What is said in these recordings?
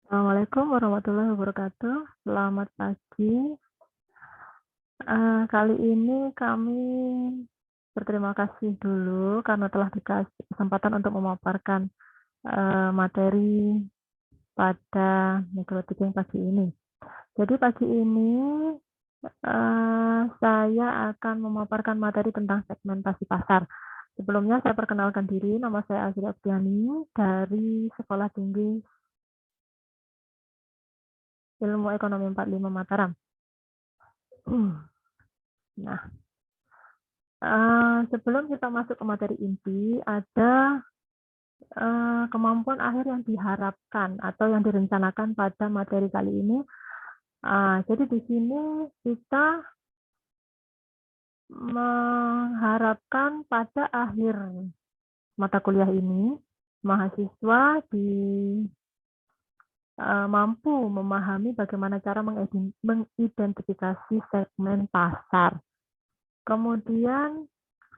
Assalamualaikum warahmatullahi wabarakatuh. Selamat pagi. Kali ini kami berterima kasih dulu karena telah dikasih kesempatan untuk memaparkan, materi pada micro-teaching pagi ini. Jadi pagi ini, saya akan memaparkan materi tentang segmentasi pasar. Sebelumnya saya perkenalkan diri, nama saya Azri Abdiani dari Sekolah Tinggi Ilmu Ekonomi 45 Mataram. Nah, sebelum kita masuk ke materi inti, ada kemampuan akhir yang diharapkan atau yang direncanakan pada materi kali ini. Jadi di sini kita mengharapkan pada akhir mata kuliah ini, mahasiswa mampu memahami bagaimana cara mengidentifikasi segmen pasar. Kemudian,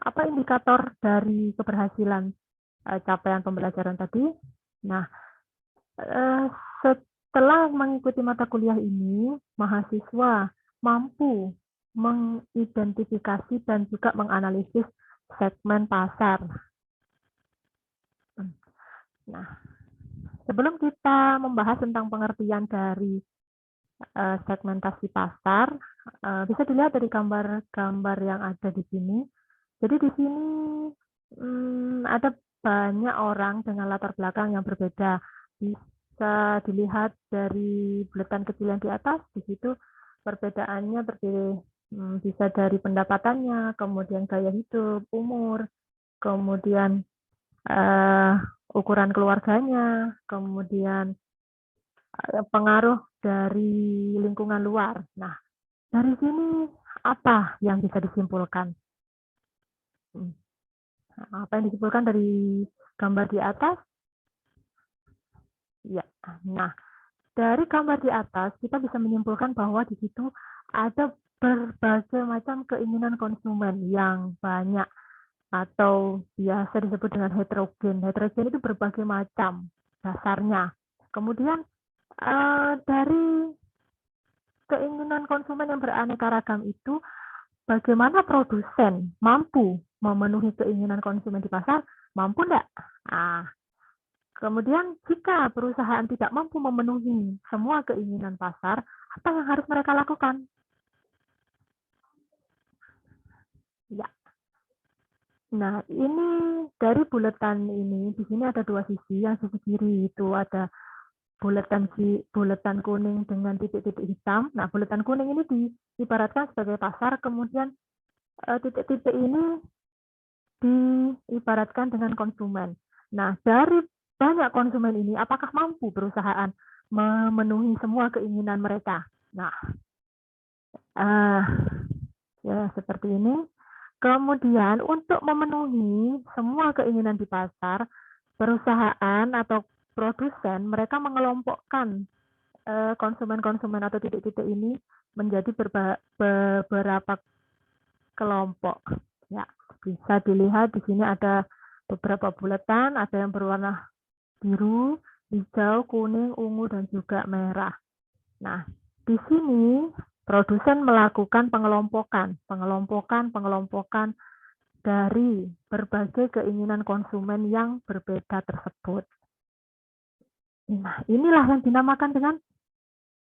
apa indikator dari keberhasilan capaian pembelajaran tadi? Nah, setelah mengikuti mata kuliah ini, mahasiswa mampu mengidentifikasi dan juga menganalisis segmen pasar. Nah, sebelum kita membahas tentang pengertian dari segmentasi pasar, bisa dilihat dari gambar-gambar yang ada di sini. Jadi di sini ada banyak orang dengan latar belakang yang berbeda. Bisa dilihat dari buletan kecil yang di atas, di situ perbedaannya bisa dari pendapatannya, kemudian gaya hidup, umur, kemudian ukuran keluarganya, kemudian pengaruh dari lingkungan luar. Nah, dari sini apa yang bisa disimpulkan? Apa yang disimpulkan dari gambar di atas? Ya, nah dari gambar di atas kita bisa menyimpulkan bahwa di situ ada berbagai macam keinginan konsumen yang banyak atau biasa disebut dengan heterogen. Heterogen itu berbagai macam dasarnya. Kemudian dari keinginan konsumen yang beraneka ragam itu, bagaimana produsen mampu memenuhi keinginan konsumen di pasar? Mampu enggak? Kemudian jika perusahaan tidak mampu memenuhi semua keinginan pasar, apa yang harus mereka lakukan? Ya. Nah, ini dari buletan ini, di sini ada dua sisi. Yang sisi kiri itu ada buletan kuning dengan titik-titik hitam. Nah, buletan kuning ini diibaratkan sebagai pasar, kemudian titik-titik ini diibaratkan dengan konsumen. Nah, dari banyak konsumen ini, apakah mampu perusahaan memenuhi semua keinginan mereka? Nah, ya seperti ini. Kemudian untuk memenuhi semua keinginan di pasar, perusahaan atau produsen mereka mengelompokkan konsumen-konsumen atau titik-titik ini menjadi beberapa kelompok. Ya, bisa dilihat di sini ada beberapa buletan, ada yang berwarna biru, hijau, kuning, ungu, dan juga merah. Nah, di sini produsen melakukan pengelompokan dari berbagai keinginan konsumen yang berbeda tersebut. Nah, inilah yang dinamakan dengan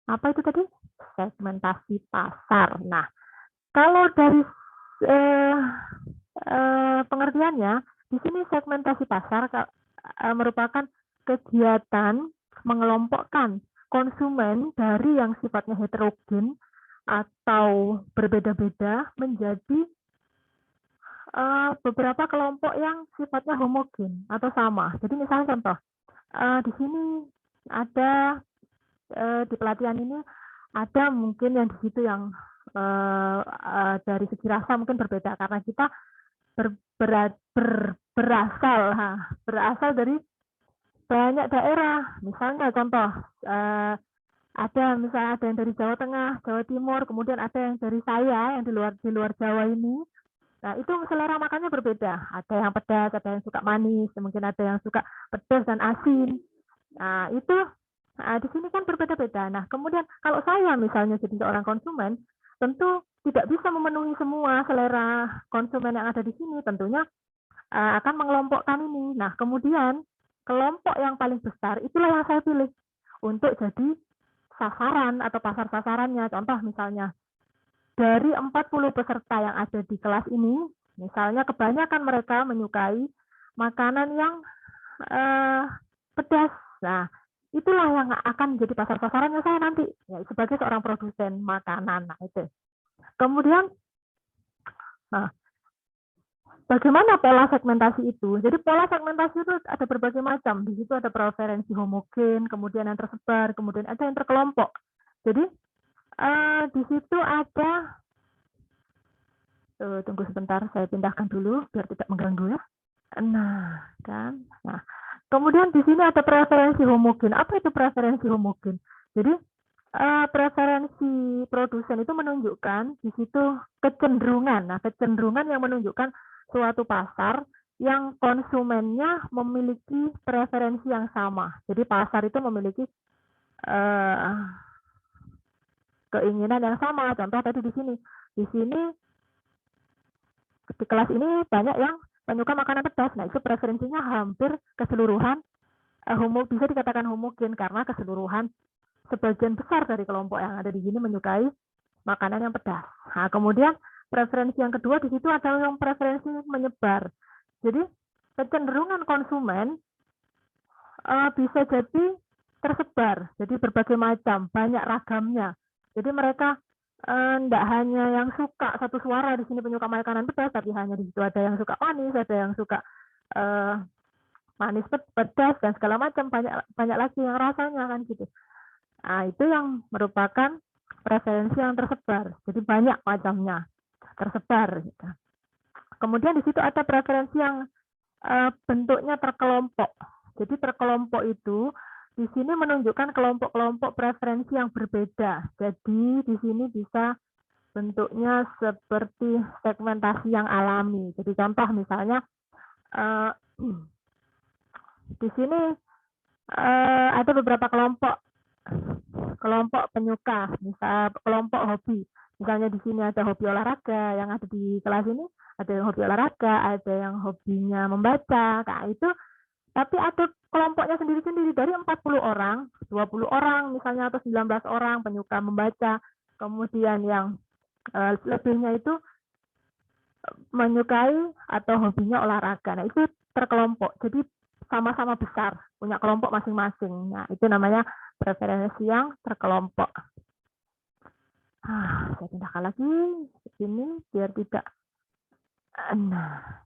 apa itu tadi? Segmentasi pasar. Nah, kalau dari pengertiannya, di sini segmentasi pasar merupakan kegiatan mengelompokkan konsumen dari yang sifatnya heterogen atau berbeda-beda menjadi beberapa kelompok yang sifatnya homogen atau sama. Jadi misalnya contoh, di sini ada di pelatihan ini ada mungkin yang di situ yang dari segi rasa mungkin berbeda karena kita berasal dari banyak daerah. Misalnya contoh ada yang dari Jawa Tengah, Jawa Timur, kemudian ada yang dari saya yang di luar Jawa ini. Nah, itu selera makannya berbeda. Ada yang pedas, ada yang suka manis, mungkin ada yang suka pedas dan asin. Nah, itu Nah, di sini kan berbeda-beda. Nah, kemudian kalau saya misalnya jadi seorang konsumen, tentu tidak bisa memenuhi semua selera konsumen yang ada di sini. Tentunya akan mengelompokkan ini. Nah, kemudian kelompok yang paling besar itulah yang saya pilih untuk jadi sasaran atau pasar sasarannya. Contoh misalnya, dari 40 peserta yang ada di kelas ini, misalnya kebanyakan mereka menyukai makanan yang pedas. Nah, itulah yang akan menjadi pasar sasarannya saya nanti, ya, sebagai seorang produsen makanan. Nah, itu. Kemudian, nah, bagaimana pola segmentasi itu? Jadi pola segmentasi itu ada berbagai macam. Di situ ada preferensi homogen, kemudian yang tersebar, kemudian ada yang terkelompok. Jadi di situ ada, tunggu sebentar, saya pindahkan dulu biar tidak mengganggu ya. Nah, kan. Nah, kemudian di sini ada preferensi homogen. Apa itu preferensi homogen? Jadi preferensi produsen itu menunjukkan di situ kecenderungan. Nah, kecenderungan yang menunjukkan suatu pasar yang konsumennya memiliki preferensi yang sama. Jadi pasar itu memiliki keinginan yang sama. Contoh tadi di sini. Di sini di kelas ini banyak yang penyuka makanan pedas. Nah, itu preferensinya hampir keseluruhan bisa dikatakan homogen karena keseluruhan sebagian besar dari kelompok yang ada di sini menyukai makanan yang pedas. Nah, kemudian preferensi yang kedua di situ ada yang preferensi menyebar. Jadi kecenderungan konsumen bisa jadi tersebar, jadi berbagai macam, banyak ragamnya. Jadi mereka tidak hanya yang suka satu suara di sini penyuka makanan pedas, tapi hanya di situ ada yang suka manis, ada yang suka manis pedas dan segala macam, banyak lagi yang rasanya kan gitu. Nah, itu yang merupakan preferensi yang tersebar. Jadi banyak macamnya tersebar. Gitu. Kemudian di situ ada preferensi yang bentuknya terkelompok. Jadi terkelompok itu di sini menunjukkan kelompok-kelompok preferensi yang berbeda. Jadi di sini bisa bentuknya seperti segmentasi yang alami. Jadi contoh misalnya di sini ada beberapa kelompok penyuka, misal kelompok hobi. Misalnya di sini ada hobi olahraga, yang ada di kelas ini ada yang hobi olahraga, ada yang hobinya membaca. Nah, itu tapi ada kelompoknya sendiri-sendiri dari 40 orang, 20 orang misalnya atau 19 orang penyuka membaca. Kemudian yang lebihnya itu menyukai atau hobinya olahraga. Nah, itu terkelompok. Jadi sama-sama besar, punya kelompok masing-masing. Nah, itu namanya preferensi yang terkelompok. Saya pindahkan lagi ke sini biar tidak. Nah,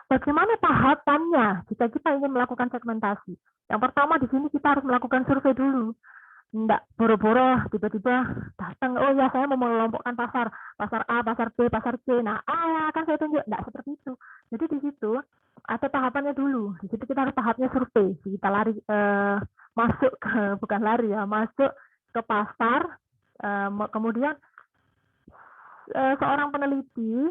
bagaimana tahapannya jika kita ingin melakukan segmentasi? Yang pertama di sini kita harus melakukan survei dulu. Enggak boro-boro tiba-tiba datang, oh ya saya mau mengelompokkan pasar A, pasar B, pasar C. Nah, kan saya tunjuk. Enggak seperti itu. Jadi di situ ada tahapannya dulu. Di situ kita harus tahapnya survei. Kita lari masuk ke, bukan lari ya, masuk ke pasar. Kemudian seorang peneliti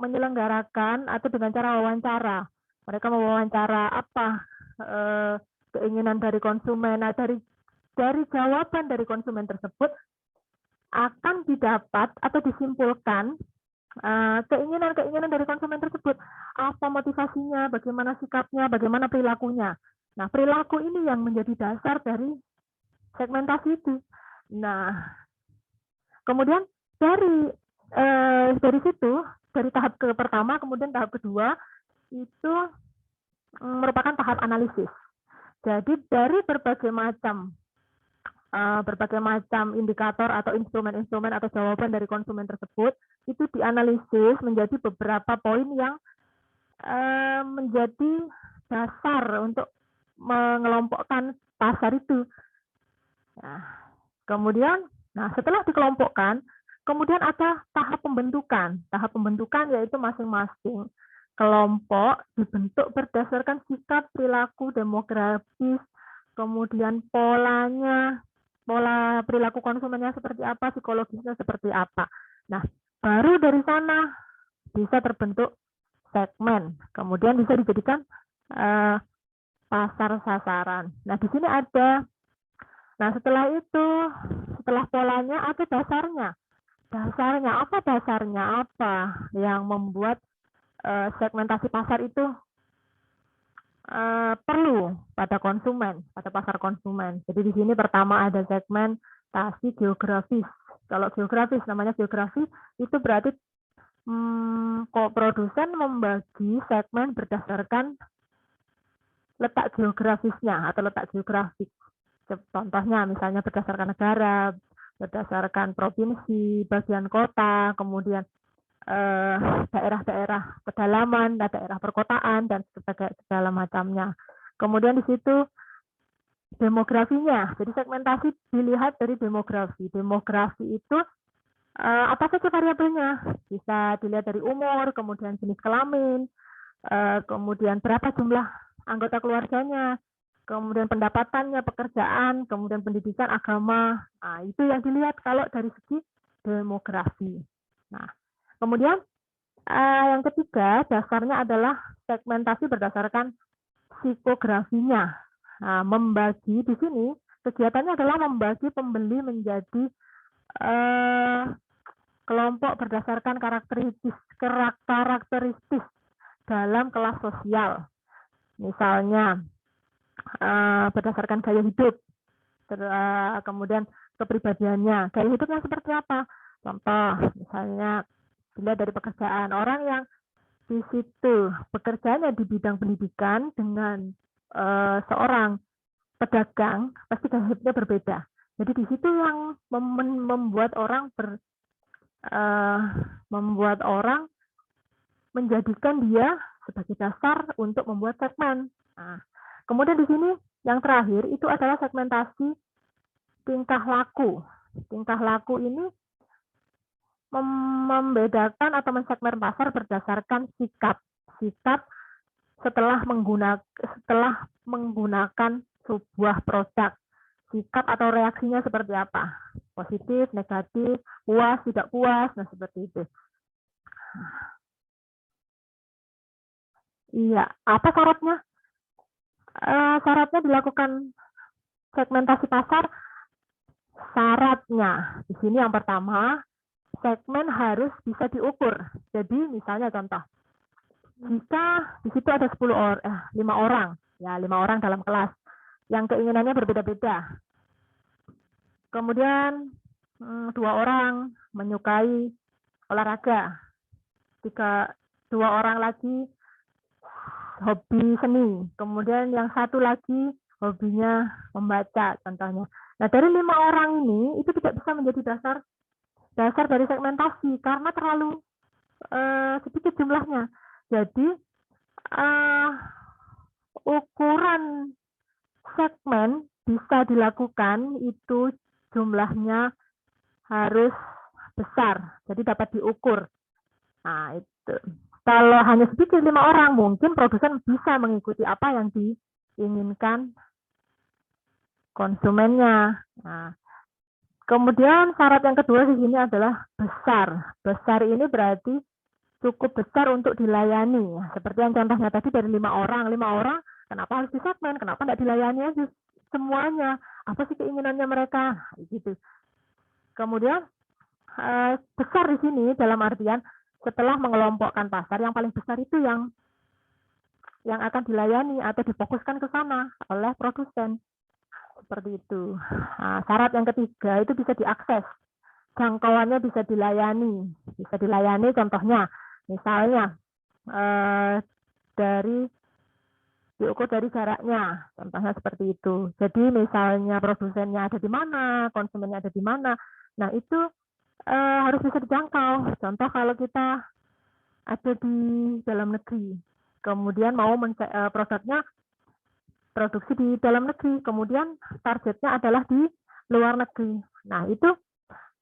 menyelenggarakan atau dengan cara wawancara. Mereka mewawancara apa keinginan dari konsumen. Nah, dari jawaban dari konsumen tersebut akan didapat atau disimpulkan keinginan dari konsumen tersebut. Apa motivasinya, bagaimana sikapnya, bagaimana perilakunya. Nah, perilaku ini yang menjadi dasar dari segmentasi itu. Nah, kemudian dari situ, dari tahap pertama, kemudian tahap kedua, itu merupakan tahap analisis. Jadi dari berbagai macam indikator atau instrumen-instrumen atau jawaban dari konsumen tersebut, itu dianalisis menjadi beberapa poin yang menjadi dasar untuk mengelompokkan pasar itu. Nah, kemudian, setelah dikelompokkan, kemudian ada tahap pembentukan. Tahap pembentukan yaitu masing-masing kelompok dibentuk berdasarkan sikap, perilaku, demografis, kemudian polanya, pola perilaku konsumennya seperti apa, psikologisnya seperti apa. Nah, baru dari sana bisa terbentuk segmen. Kemudian bisa dijadikan pasar sasaran. Nah, di sini ada Nah, setelah itu, setelah polanya ada dasarnya. Dasarnya apa? Dasarnya apa yang membuat segmentasi pasar itu perlu pada konsumen, pada pasar konsumen. Jadi di sini pertama ada segmentasi geografis. Kalau geografis, namanya geografi, itu berarti kok produsen membagi segmen berdasarkan letak geografisnya atau letak geografis. Contohnya misalnya berdasarkan negara, berdasarkan provinsi, bagian kota, kemudian daerah-daerah pedalaman, daerah perkotaan, dan segala macamnya. Kemudian di situ demografinya. Jadi segmentasi dilihat dari demografi. Demografi itu apa saja variabelnya? Bisa dilihat dari umur, kemudian jenis kelamin, kemudian berapa jumlah anggota keluarganya, kemudian pendapatannya, pekerjaan, kemudian pendidikan, agama. Nah, itu yang dilihat kalau dari segi demografi. Nah, kemudian yang ketiga, dasarnya adalah segmentasi berdasarkan psikografinya. Nah, membagi di sini kegiatannya adalah membagi pembeli menjadi kelompok berdasarkan karakteristik dalam kelas sosial. Misalnya berdasarkan gaya hidup, kemudian kepribadiannya. Gaya hidupnya seperti apa? Contoh, misalnya dilihat dari pekerjaan. Orang yang di situ pekerjaannya di bidang pendidikan dengan seorang pedagang, pasti gaya hidupnya berbeda. Jadi di situ yang membuat orang menjadikan dia sebagai dasar untuk membuat segmen. Nah, kemudian di sini yang terakhir itu adalah segmentasi tingkah laku. Tingkah laku ini membedakan atau mensegmen pasar berdasarkan sikap setelah menggunakan sebuah produk. Sikap atau reaksinya seperti apa? Positif, negatif, puas, tidak puas, nah seperti itu. Iya, apa syaratnya? Syaratnya dilakukan segmentasi pasar. Syaratnya di sini yang pertama, segmen harus bisa diukur. Jadi misalnya contoh, jika di situ ada 5 orang, ya 5 orang dalam kelas, yang keinginannya berbeda-beda. Kemudian 2 orang menyukai olahraga, 2 orang lagi hobi seni, kemudian yang satu lagi hobinya membaca contohnya. Nah, dari 5 orang ini itu tidak bisa menjadi dasar dari segmentasi karena terlalu sedikit jumlahnya. Jadi ukuran segmen bisa dilakukan itu jumlahnya harus besar, jadi dapat diukur. Nah, itu. Kalau hanya sedikit 5 orang, mungkin produsen bisa mengikuti apa yang diinginkan konsumennya. Nah, kemudian syarat yang kedua di sini adalah besar. Besar ini berarti cukup besar untuk dilayani. Seperti yang contohnya tadi dari 5 orang. 5 orang, kenapa harus disegmen? Kenapa tidak dilayani aja semuanya? Apa sih keinginannya mereka? Gitu. Kemudian besar di sini dalam artian setelah mengelompokkan pasar, yang paling besar itu yang akan dilayani atau difokuskan ke sana oleh produsen. Seperti itu. Nah, syarat yang ketiga itu bisa diakses. Jangkauannya bisa dilayani. Bisa dilayani contohnya, misalnya diukur dari jaraknya. Contohnya seperti itu. Jadi misalnya produsennya ada di mana, konsumennya ada di mana. Nah, itu harus bisa dijangkau. Contoh kalau kita ada di dalam negeri, kemudian mau produknya produksi di dalam negeri, kemudian targetnya adalah di luar negeri. Nah, itu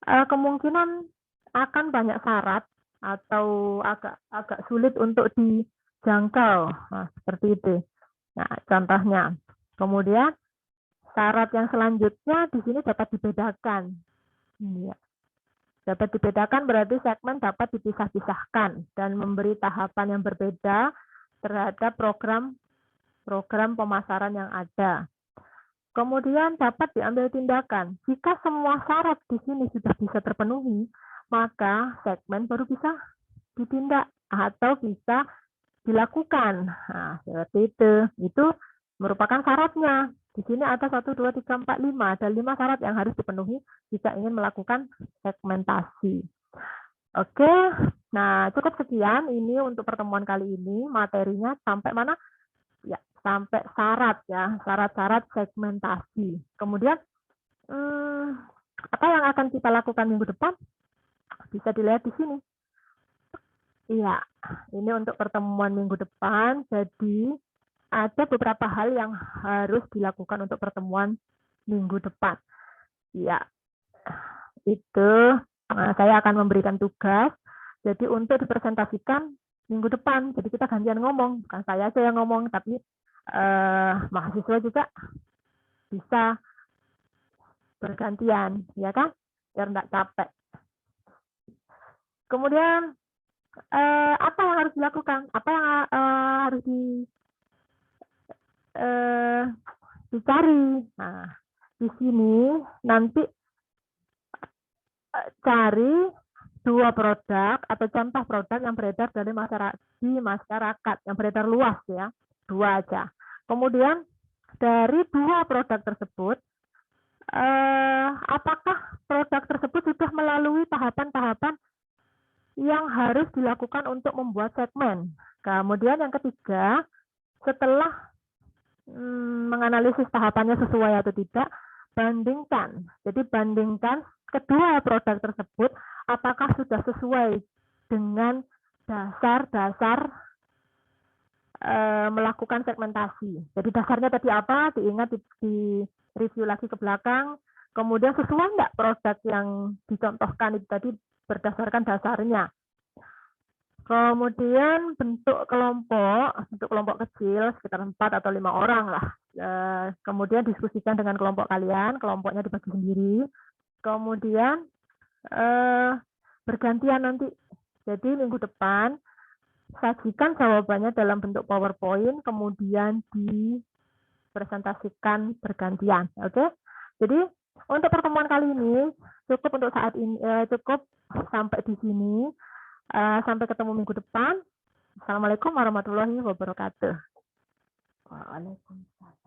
kemungkinan akan banyak syarat atau agak sulit untuk dijangkau. Nah, seperti itu. Nah, contohnya. Kemudian syarat yang selanjutnya di sini dapat dibedakan. Ya. Dapat dibedakan berarti segmen dapat dipisah-pisahkan dan memberi tahapan yang berbeda terhadap program pemasaran yang ada. Kemudian dapat diambil tindakan. Jika semua syarat di sini sudah bisa terpenuhi, maka segmen baru bisa ditindak atau bisa dilakukan. Nah, seperti itu. Itu merupakan syaratnya. Di sini ada 1, 2, 3, 4, 5. Ada 5 syarat yang harus dipenuhi jika ingin melakukan segmentasi. Oke, nah cukup sekian ini untuk pertemuan kali ini. Materinya sampai mana? Ya, sampai syarat ya, syarat-syarat segmentasi. Kemudian, apa yang akan kita lakukan minggu depan? Bisa dilihat di sini. Iya, ini untuk pertemuan minggu depan. Jadi, ada beberapa hal yang harus dilakukan untuk pertemuan minggu depan. Ya, itu saya akan memberikan tugas. Jadi untuk dipresentasikan minggu depan. Jadi kita gantian ngomong, bukan saya aja yang ngomong, tapi mahasiswa juga bisa bergantian, ya kan? Biar nggak capek. Kemudian apa yang harus dilakukan? Apa yang harus dicari? Nah, di sini nanti cari 2 produk atau contoh produk yang beredar di masyarakat, yang beredar luas ya, 2 aja. Kemudian dari 2 produk tersebut, apakah produk tersebut sudah melalui tahapan-tahapan yang harus dilakukan untuk membuat segmen. Kemudian yang ketiga, setelah menganalisis tahapannya sesuai atau tidak, bandingkan. Jadi bandingkan kedua produk tersebut apakah sudah sesuai dengan dasar-dasar melakukan segmentasi. Jadi dasarnya tadi apa? Diingat di review lagi ke belakang. Kemudian sesuai nggak produk yang dicontohkan itu tadi berdasarkan dasarnya. Kemudian bentuk kelompok kecil sekitar 4 atau 5 orang lah. Kemudian diskusikan dengan kelompok kalian, kelompoknya dibagi sendiri. Kemudian bergantian nanti. Jadi minggu depan sajikan jawabannya dalam bentuk PowerPoint, kemudian dipresentasikan bergantian. Oke? Jadi untuk pertemuan kali ini cukup untuk saat ini, cukup sampai di sini. Sampai ketemu minggu depan. Assalamualaikum warahmatullahi wabarakatuh. Waalaikumsalam.